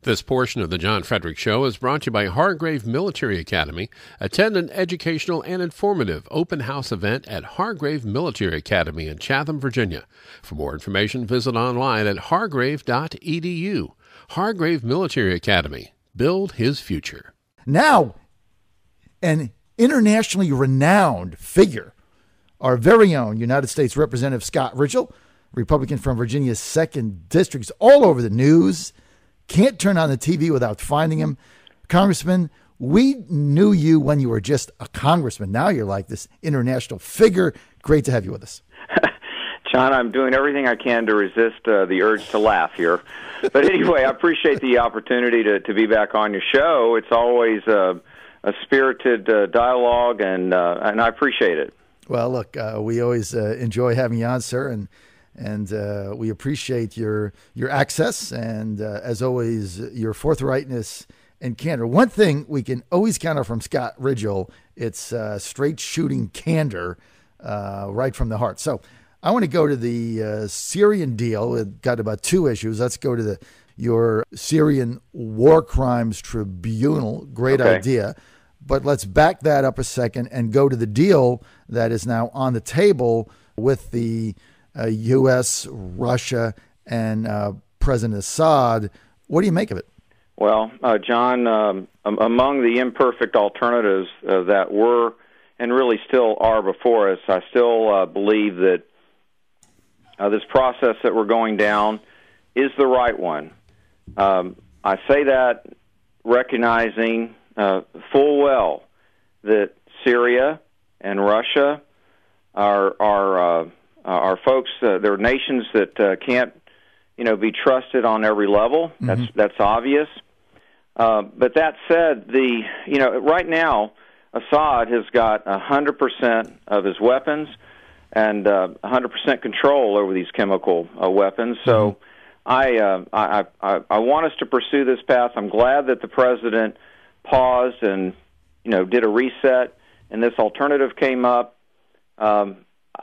This portion of the John Fredericks Show is brought to you by Hargrave Military Academy. Attend an educational and informative open house event at Hargrave Military Academy in Chatham, Virginia. For more information, visit online at hargrave.edu. Hargrave Military Academy. Build his future. Now, an internationally renowned figure, our very own United States Representative Scott Rigell, Republican from Virginia's 2nd District, is all over the news. Can't turn on the TV without finding him. Congressman, we knew you when you were just a congressman. Now you're like this international figure. Great to have you with us. John, I'm doing everything I can to resist the urge to laugh here. But anyway, I appreciate the opportunity to be back on your show. It's always a spirited dialogue, and I appreciate it. Well, look, we always enjoy having you on, sir, and we appreciate your access and, as always, your forthrightness and candor. One thing we can always count on from Scott Rigell, it's straight shooting candor right from the heart. So I want to go to the Syrian deal. It got about 2 issues. Let's go to your Syrian War Crimes Tribunal. Great idea. But let's back that up a second and go to the deal that is now on the table with the U.S., Russia, and President Assad. What do you make of it? Well, John, among the imperfect alternatives that were and really still are before us, I still believe that this process that we're going down is the right one. I say that recognizing full well that Syria and Russia are folks. They're nations that can't, be trusted on every level. That's obvious. But that said, right now, Assad has got 100% of his weapons and 100% control over these chemical weapons. So I want us to pursue this path. I'm glad that the president paused and did a reset, and this alternative came up.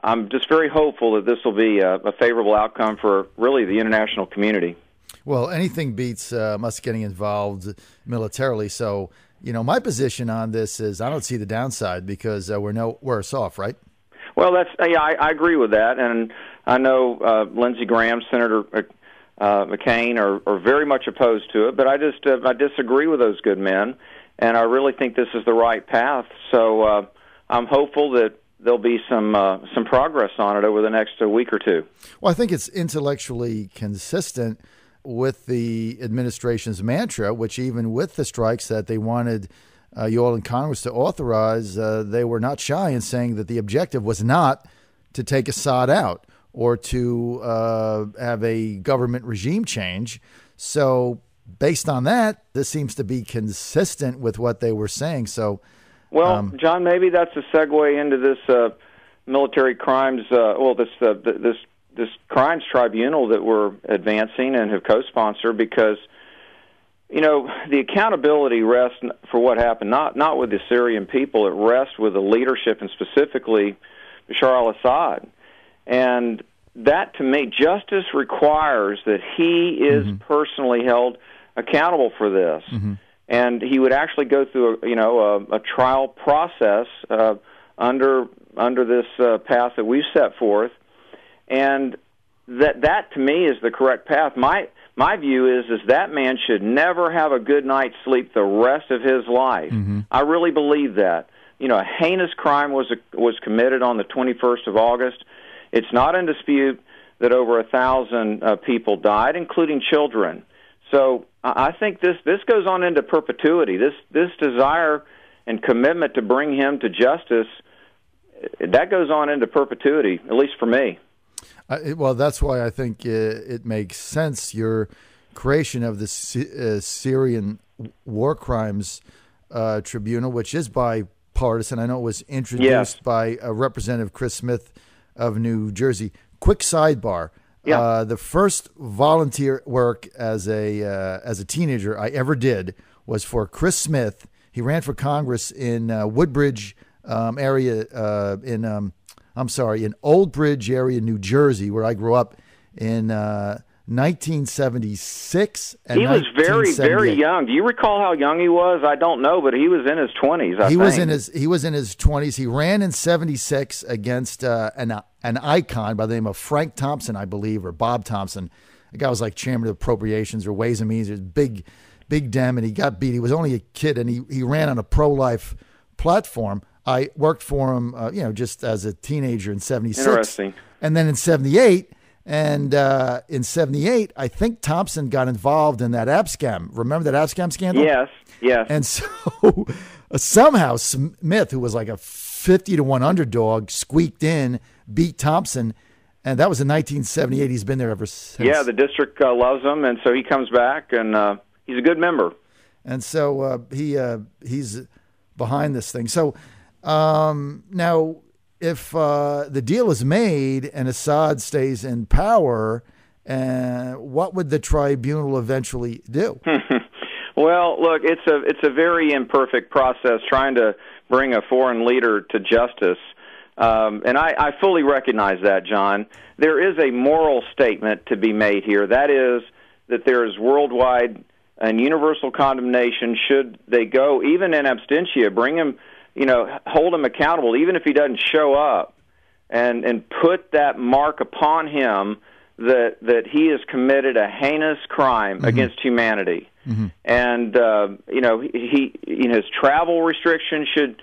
I'm just very hopeful that this will be a favorable outcome for really the international community. Well, anything beats us getting involved militarily. So, my position on this is I don't see the downside because we're no worse off, right? Well, I agree with that, and I know Lindsey Graham, Senator McCain are very much opposed to it, but I disagree with those good men, and I really think this is the right path. So I'm hopeful that there'll be some progress on it over the next week or two. Well, I think it's intellectually consistent with the administration's mantra, which even with the strikes that they wanted you all in Congress to authorize, they were not shy in saying that the objective was not to take Assad out or to have a government regime change. So based on that, this seems to be consistent with what they were saying. So, well, John, maybe that's a segue into this military crimes, this crimes tribunal that we're advancing and have co-sponsored, because the accountability rests for what happened not with the Syrian people. It rests with the leadership and specifically Bashar al-Assad. And that, to me, justice requires that he is personally held accountable for this. And he would actually go through a trial process under this path that we've set forth, and that to me is the correct path. My view is that man should never have a good night's sleep the rest of his life. I really believe that. A heinous crime was committed on the 21st of August. It's not in dispute that over 1,000 people died, including children. So I think this goes on into perpetuity. This desire and commitment to bring him to justice, that goes on into perpetuity, at least for me. Well, that's why I think it makes sense, your creation of the Syrian War Crimes Tribunal, which is bipartisan. I know it was introduced by Representative Chris Smith of New Jersey. Quick sidebar. The first volunteer work as a teenager I ever did was for Chris Smith. He ran for Congress in Woodbridge area in Old Bridge area, New Jersey, where I grew up in 1976 and he was very, very young. Do you recall how young he was? I don't know, but he was in his 20s, I think. He was in his 20s. He ran in 76 against an icon by the name of Frank Thompson, I believe, or Bob Thompson. The guy was like chairman of appropriations or Ways and Means. He was big dem, and he got beat. He was only a kid, and he ran on a pro-life platform. I worked for him, just as a teenager in 76. Interesting. And then in 78, in 78, I think Thompson got involved in that app scam. Remember that app scam scandal? Yes. And so somehow Smith, who was like a 50-1 underdog, squeaked in, beat Thompson, and that was in 1978. He's been there ever since. Yeah, the district loves him, and so he comes back, and he's a good member. And so he's behind this thing. So now, if the deal is made and Assad stays in power, what would the tribunal eventually do? Well, look, it's a very imperfect process trying to bring a foreign leader to justice, and I fully recognize that, John. There is a moral statement to be made here. That is that there is worldwide and universal condemnation should they go, even in absentia, bring him, hold him accountable, even if he doesn't show up, and put that mark upon him that he has committed a heinous crime against humanity. Mm-hmm. And his travel restrictions should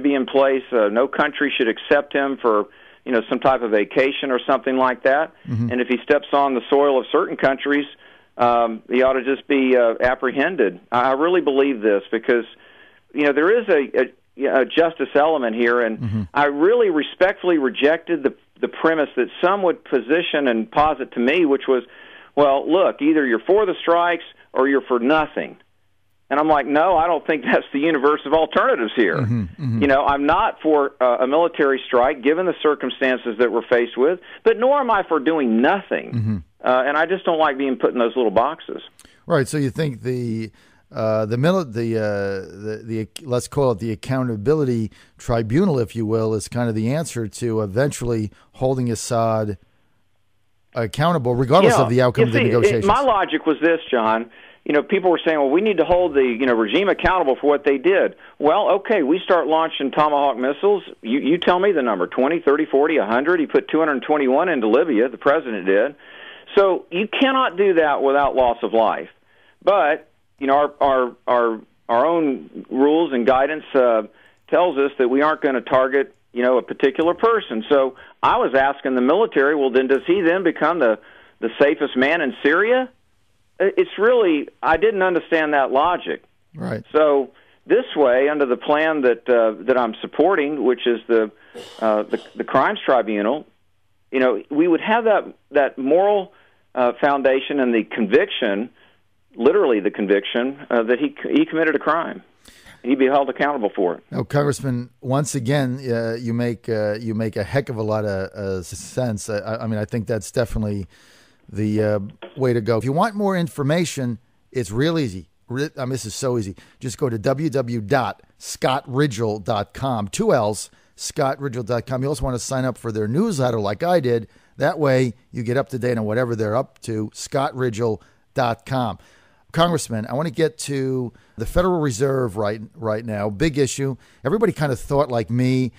be in place. No country should accept him for some type of vacation or something like that. Mm-hmm. And if he steps on the soil of certain countries, he ought to just be apprehended. I really believe this because there is a justice element here, and mm-hmm. I really respectfully rejected the premise that some would position and posit to me, which was, well, look, either you're for the strikes or you're for nothing. And I'm like, no, I don't think that's the universe of alternatives here. Mm-hmm, mm-hmm. I'm not for a military strike, given the circumstances that we're faced with, but nor am I for doing nothing. Mm-hmm. And I just don't like being put in those little boxes. Right. So you think the let's call it the accountability tribunal, if you will, is kind of the answer to eventually holding Assad accountable, regardless of the outcome of the negotiations. My logic was this, John. People were saying, well, we need to hold the regime accountable for what they did. Well, okay, we start launching Tomahawk missiles. You tell me the number, 20, 30, 40, 100. He put 221 into Libya, the president did. So you cannot do that without loss of life. But our own rules and guidance tells us that we aren't going to target a particular person. So I was asking the military, well, then does he then become the safest man in Syria? It's really, I didn't understand that logic. Right. So this way, under the plan that I'm supporting, which is the crimes tribunal, we would have that moral foundation and the conviction, literally the conviction that he committed a crime. He'd be held accountable for it. Now, Congressman, once again, you make a heck of a lot of sense. I think that's definitely the way to go. If you want more information, it's real easy. This is so easy. Just go to www.scottrigell.com. 2 L's, scottrigell.com. You also want to sign up for their newsletter like I did. That way you get up to date on whatever they're up to, scottrigell.com. Congressman, I want to get to the Federal Reserve right now. Big issue. Everybody kind of thought like me,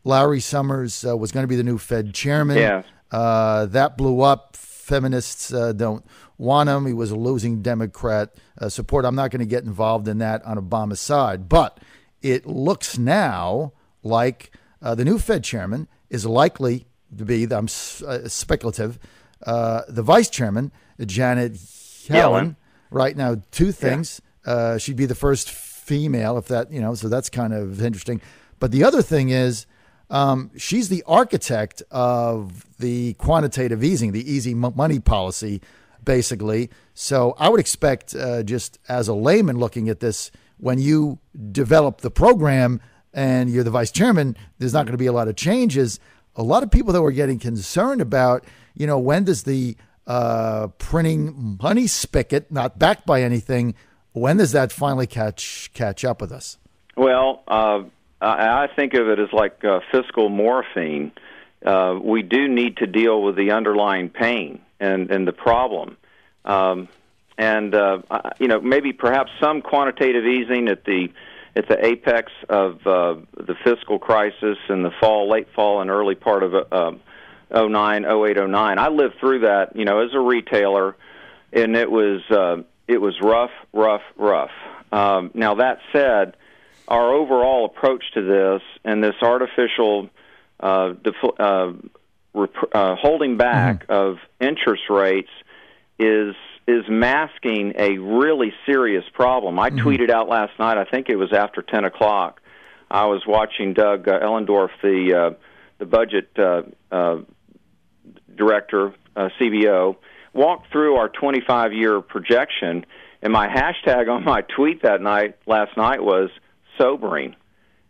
Larry Summers was going to be the new Fed chairman. Yeah. That blew up. Feminists don't want him. He was a losing Democrat support. I'm not going to get involved in that on Obama's side. But it looks now like the new Fed chairman is likely to be, I'm speculative, the vice chairman, Janet Yellen. Right now, two things. Yeah. She'd be the first female, if that, so that's kind of interesting. But the other thing is, she's the architect of the quantitative easing, the easy money policy, basically. So I would expect, just as a layman looking at this, when you develop the program and you're the vice chairman, there's not going to be a lot of changes. A lot of people that were getting concerned about, when does the printing money spigot, not backed by anything, when does that finally catch up with us? Well, I think of it as like fiscal morphine. we do need to deal with the underlying pain and the problem. Maybe perhaps some quantitative easing at the apex of the fiscal crisis in the late fall and early part of 09, 08, 09. I lived through that, as a retailer, and it was rough. Now that said, our overall approach to this and this artificial holding back of interest rates is masking a really serious problem. I tweeted out last night, I think it was after 10 o'clock, I was watching Doug Ellendorf, the budget director, CBO, walk through our 25-year projection, and my hashtag on my tweet last night was sobering.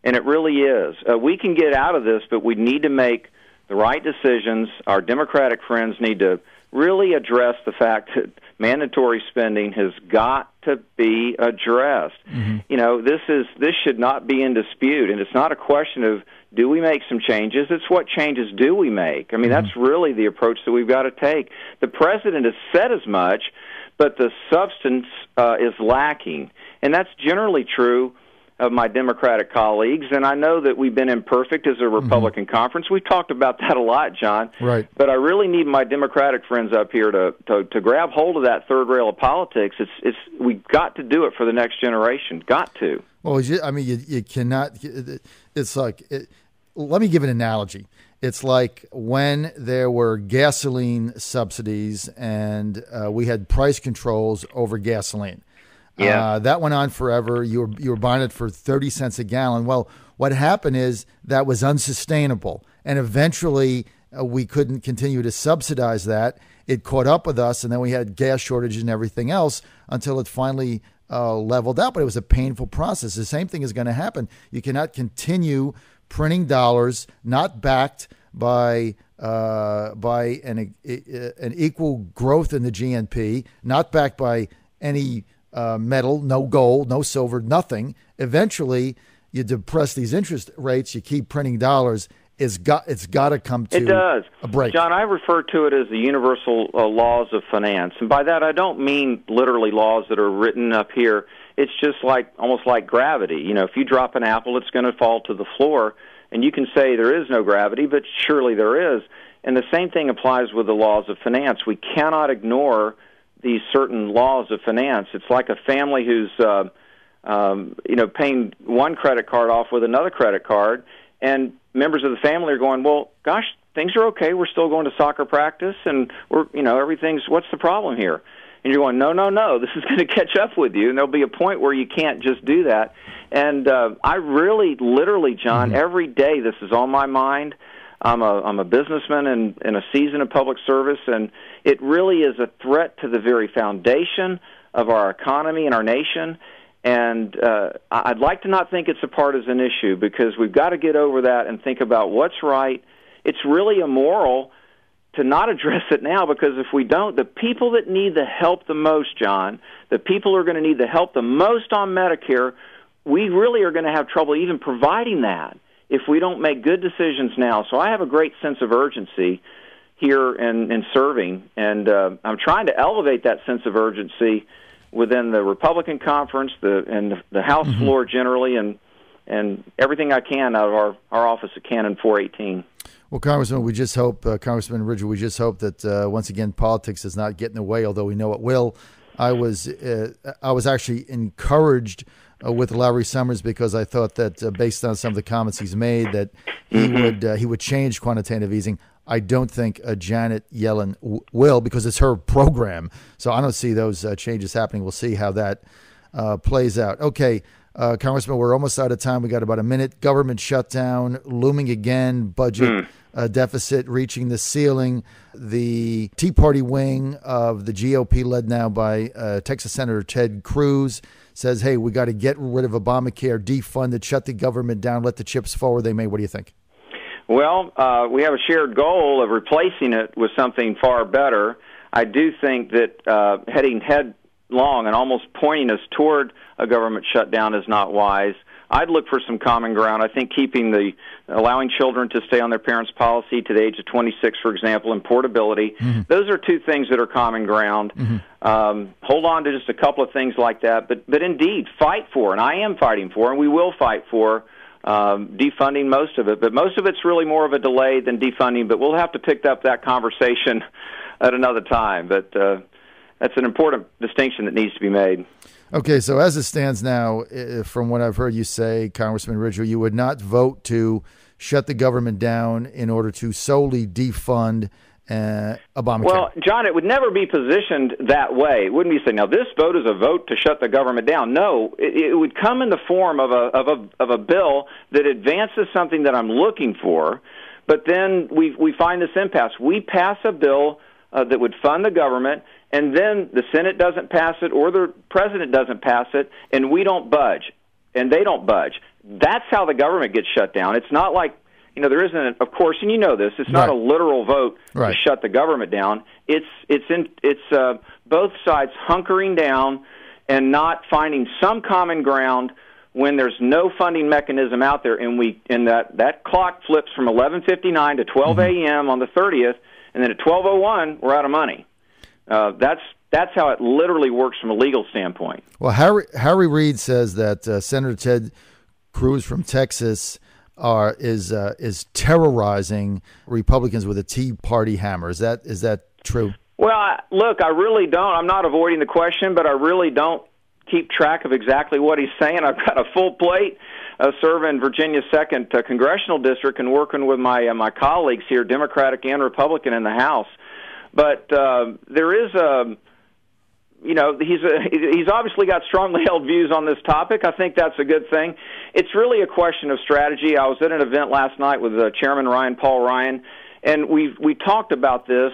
And it really is. We can get out of this, but we need to make the right decisions. Our Democratic friends need to really address the fact that mandatory spending has got to be addressed. This should not be in dispute, and it's not a question of do we make some changes, it's what changes do we make. I mean, that's really the approach that we've got to take. The president has said as much, but the substance is lacking, and that's generally true of my Democratic colleagues, and I know that we've been imperfect as a Republican conference. We've talked about that a lot, John. Right. But I really need my Democratic friends up here to grab hold of that third rail of politics. We've got to do it for the next generation. Got to. Well, you cannot. It's like, let me give an analogy. It's like when there were gasoline subsidies and we had price controls over gasoline. Yeah. That went on forever. You were buying it for 30 cents a gallon. Well, what happened is that was unsustainable, and eventually we couldn't continue to subsidize that. It caught up with us, and then we had gas shortages and everything else until it finally leveled out. But it was a painful process. The same thing is going to happen. You cannot continue printing dollars not backed by an equal growth in the GNP, not backed by any metal, no gold, no silver, nothing. Eventually, you depress these interest rates. You keep printing dollars. It's got to come to a break. John, I refer to it as the universal laws of finance, and by that I don't mean literally laws that are written up here. It's just almost like gravity. If you drop an apple, it's going to fall to the floor, and you can say there is no gravity, but surely there is. And the same thing applies with the laws of finance. We cannot ignore these certain laws of finance. It's like a family who's paying one credit card off with another credit card, and members of the family are going, well, gosh, things are okay. We're still going to soccer practice, and what's the problem here? And you're going, no, this is going to catch up with you, and there'll be a point where you can't just do that. And I really, literally, John, every day this is on my mind. I'm a businessman and a season of public service, and it really is a threat to the very foundation of our economy and our nation. And I'd like to not think it's a partisan issue, because we've got to get over that and think about what's right. It's really immoral to not address it now, because if we don't, the people that need the help the most, John, the people who are going to need the help the most on Medicare, we really are going to have trouble even providing that if we don't make good decisions now. So I have a great sense of urgency here in serving, and I'm trying to elevate that sense of urgency within the Republican conference and the House floor generally, and everything I can out of our office at Cannon 418. Well, Congressman, we just hope, Congressman Rigell, we just hope that once again politics does not get in the way, although we know it will. I was actually encouraged with Larry Summers, because I thought that based on some of the comments he's made that he would change quantitative easing. I don't think Janet Yellen will, because it's her program. So I don't see those changes happening. We'll see how that plays out. Okay, Congressman, we're almost out of time. We got about a minute. Government shutdown looming again. Budget deficit reaching the ceiling. The Tea Party wing of the GOP, led now by Texas Senator Ted Cruz, says, hey, we got to get rid of Obamacare, defund it, shut the government down, let the chips fall where they may. What do you think? Well, we have a shared goal of replacing it with something far better. I do think that heading headlong and almost pointing us toward a government shutdown is not wise. I'd look for some common ground. I think allowing children to stay on their parents' policy to the age of 26, for example, and portability, those are two things that are common ground. Hold on to just a couple of things like that, but indeed, fight for, and I am fighting for, and we will fight for, defunding most of it. But most of it's really more of a delay than defunding, but we'll have to pick up that conversation at another time. But that's an important distinction that needs to be made. Okay, so as it stands now, from what I've heard you say, Congressman Rigell, you would not vote to shut the government down in order to solely defund Obamacare. Well, John, it would never be positioned that way. It wouldn't be saying, now this vote is a vote to shut the government down. No, it would come in the form of a bill that advances something that I'm looking for, but then we find this impasse. We pass a bill that would fund the government, and then the Senate doesn't pass it or the President doesn't pass it, and we don't budge, and they don't budge. That's how the government gets shut down. It's not like, there isn't, of course, and you know this, it's not a literal vote to shut the government down. It's both sides hunkering down and not finding some common ground when there's no funding mechanism out there, and that clock flips from 11:59 to 12 a.m. on the 30th, and then at 12:01 we're out of money. That's how it literally works from a legal standpoint. Well, Harry Reid says that Senator Ted Cruz from Texas is terrorizing Republicans with a Tea Party hammer. Is that true? Well, look, I really don't. I'm not avoiding the question, but I really don't keep track of exactly what he's saying. I've got a full plate serving Virginia's 2nd congressional district and working with my colleagues here, Democratic and Republican, in the House. But there is he's obviously got strongly held views on this topic. I think that's a good thing. It's really a question of strategy. I was at an event last night with Chairman Paul Ryan, and we talked about this.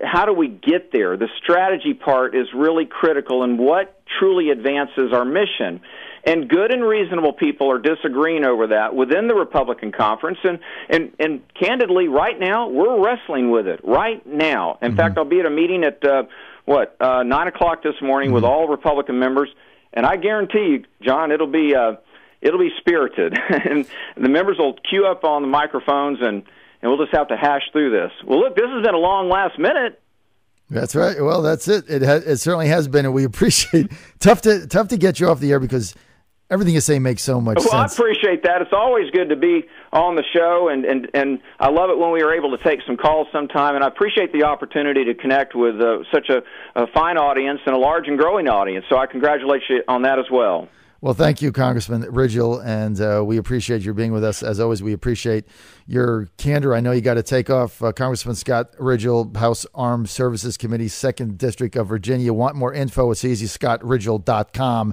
How do we get there? The strategy part is really critical, and what truly advances our mission. And good and reasonable people are disagreeing over that within the Republican conference. And candidly, right now, we're wrestling with it right now. In fact, I'll be at a meeting at 9 o'clock this morning with all Republican members, and I guarantee you, John, it'll be spirited, and the members will queue up on the microphones, and we'll just have to hash through this. Well, look, this has been a long last minute. That's right. Well, that's it. It certainly has been, and we appreciate. Tough to get you off the air because everything you say makes so much sense. Well, I appreciate that. It's always good to be on the show, and I love it when we are able to take some calls sometime, and I appreciate the opportunity to connect with such a fine audience and a large and growing audience, so I congratulate you on that as well. Well, thank you, Congressman Rigell, and we appreciate your being with us. As always, we appreciate your candor. I know you got to take off. Congressman Scott Rigell, House Armed Services Committee, 2nd District of Virginia. Want more info? It's easy, scottrigell.com.